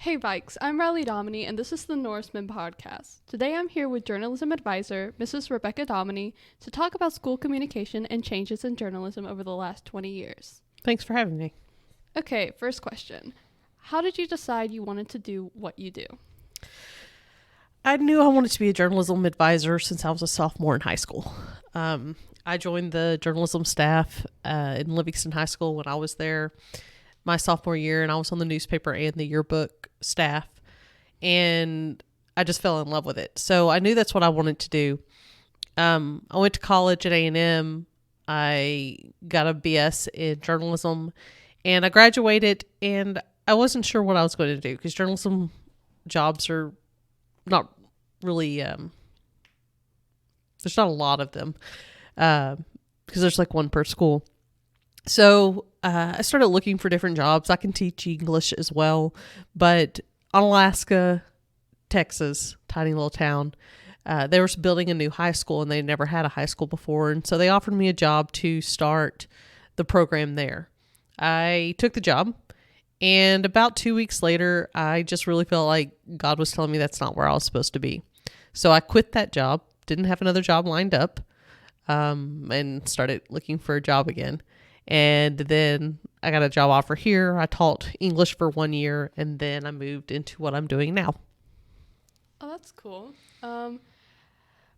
Hey Vikes, I'm Riley Dominy, and this is the Norseman Podcast. Today I'm here with journalism advisor, Mrs. Rebecca Dominy, to talk about school communication and changes in journalism over the last 20 years. Thanks for having me. Okay, first question. How did you decide you wanted to do what you do? I knew I wanted to be a journalism advisor since I was a sophomore in high school. I joined the journalism staff in Livingston High School when I was there my sophomore year, and I was on the newspaper and the yearbook staff, and I just fell in love with it. So I knew that's what I wanted to do. I went to college at A&M. I got a BS in journalism, and I graduated, and I wasn't sure what I was going to do because journalism jobs are not really, there's not a lot of them because there's like one per school. So I started looking for different jobs. I can teach English as well, but Onalaska, Texas, tiny little town, they were building a new high school and they never had a high school before. And so they offered me a job to start the program there. I took the job, and about 2 weeks later, I just really felt like God was telling me that's not where I was supposed to be. So I quit that job, didn't have another job lined up, and started looking for a job again. And then I got a job offer here. I taught English for 1 year, and then I moved into what I'm doing now. Oh, that's cool.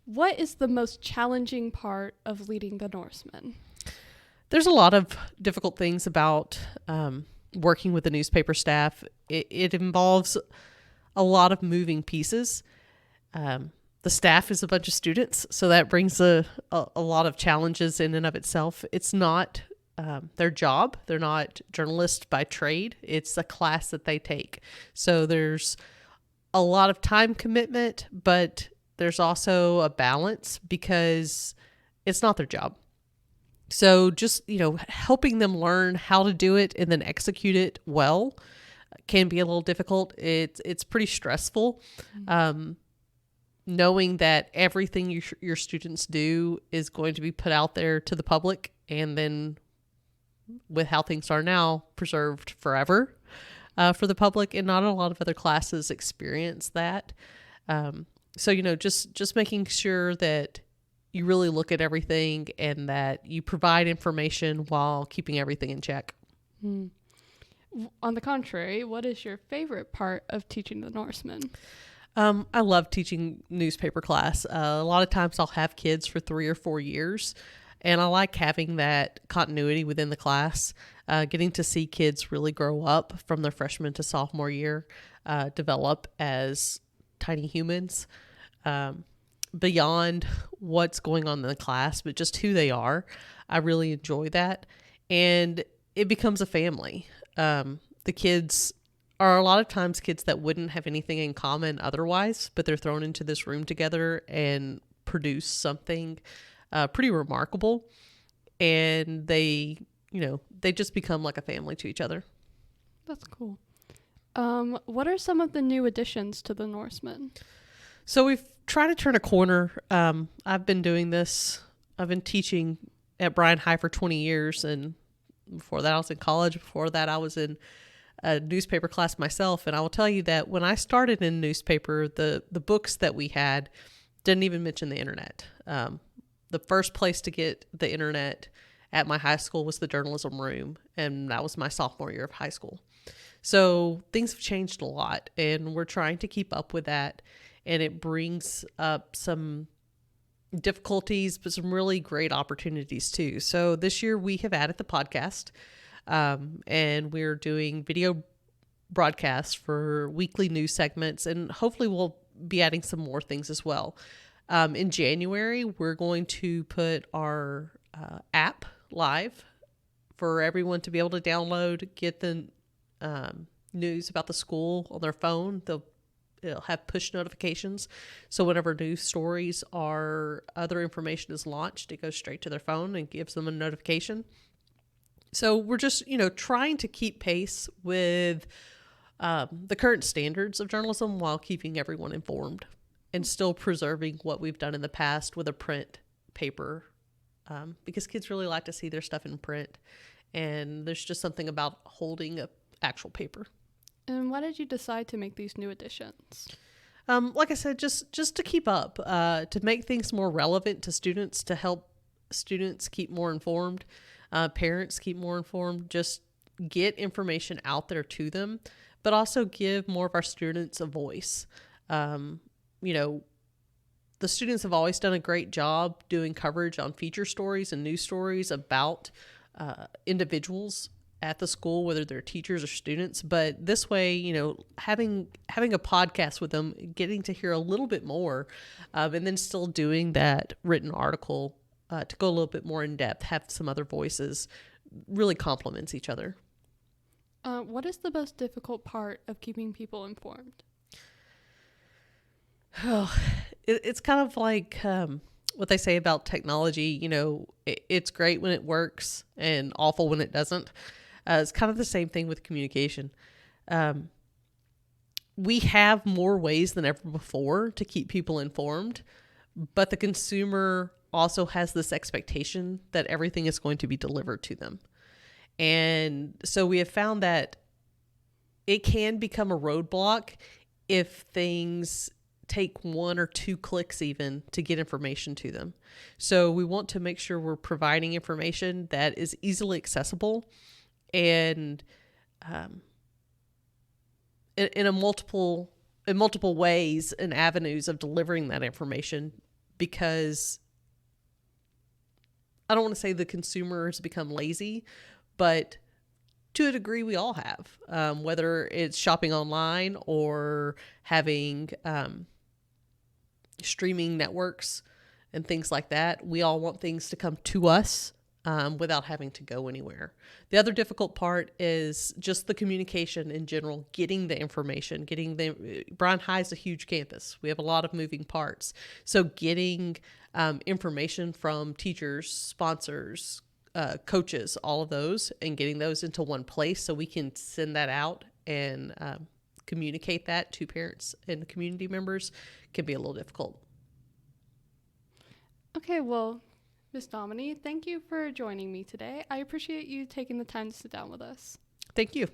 What is the most challenging part of leading the Norsemen? There's a lot of difficult things about working with the newspaper staff. It involves a lot of moving pieces. The staff is a bunch of students, so that brings a lot of challenges in and of itself. It's not their job. They're not journalists by trade. It's a class that they take. So there's a lot of time commitment, but there's also a balance because it's not their job. So just, helping them learn how to do it and then execute it well can be a little difficult. It's pretty stressful. Knowing that everything your students do is going to be put out there to the public, and then with how things are now, preserved forever for the public, and not a lot of other classes experience that. So, just making sure that you really look at everything and that you provide information while keeping everything in check. On the contrary, what is your favorite part of teaching the Norsemen? I love teaching newspaper class. A lot of times I'll have kids for 3 or 4 years, and I like having that continuity within the class, getting to see kids really grow up from their freshman to sophomore year, develop as tiny humans, beyond what's going on in the class, but just who they are. I really enjoy that. And it becomes a family. The kids are a lot of times kids that wouldn't have anything in common otherwise, but they're thrown into this room together and produce something pretty remarkable. And they just become like a family to each other. That's cool. What are some of the new additions to the Norsemen? So we've tried to turn a corner. I've been doing this. I've been teaching at Bryan High for 20 years. And before that, I was in college. Before that, I was in a newspaper class myself. And I will tell you that when I started in newspaper, the books that we had didn't even mention the internet. The first place to get the internet at my high school was the journalism room. And that was my sophomore year of high school. So things have changed a lot, and we're trying to keep up with that. And it brings up some difficulties, but some really great opportunities too. So this year we have added the podcast, and we're doing video broadcasts for weekly news segments, and hopefully we'll be adding some more things as well. In January, we're going to put our app live for everyone to be able to download, get the news about the school on their phone. It'll have push notifications. So whenever news stories or other information is launched, it goes straight to their phone and gives them a notification. So we're just, trying to keep pace with the current standards of journalism while keeping everyone informed and still preserving what we've done in the past with a print paper, because kids really like to see their stuff in print. And there's just something about holding a actual paper. And why did you decide to make these new additions? Like I said, just to keep up, to make things more relevant to students, to help students keep more informed, parents keep more informed, just get information out there to them, but also give more of our students a voice. You know, the students have always done a great job doing coverage on feature stories and news stories about individuals at the school, whether they're teachers or students. But this way, you know, having a podcast with them, getting to hear a little bit more, and then still doing that written article to go a little bit more in depth, have some other voices, really complements each other. What is the most difficult part of keeping people informed? Oh, it's kind of like what they say about technology. You know, it's great when it works and awful when it doesn't. It's kind of the same thing with communication. We have more ways than ever before to keep people informed, but the consumer also has this expectation that everything is going to be delivered to them. And so we have found that it can become a roadblock if things take 1 or 2 clicks even to get information to them. So we want to make sure we're providing information that is easily accessible and in multiple ways and avenues of delivering that information, because I don't want to say the consumer has become lazy, but to a degree we all have, whether it's shopping online or having streaming networks and things like that. We all want things to come to us without having to go anywhere. The other difficult part is just the communication in general, getting the information, Bryan High is a huge campus. We have a lot of moving parts. So getting information from teachers, sponsors, coaches, all of those, and getting those into one place so we can send that out and communicate that to parents and community members can be a little difficult. Okay, well, Ms. Dominy, thank you for joining me today. I appreciate you taking the time to sit down with us. Thank you.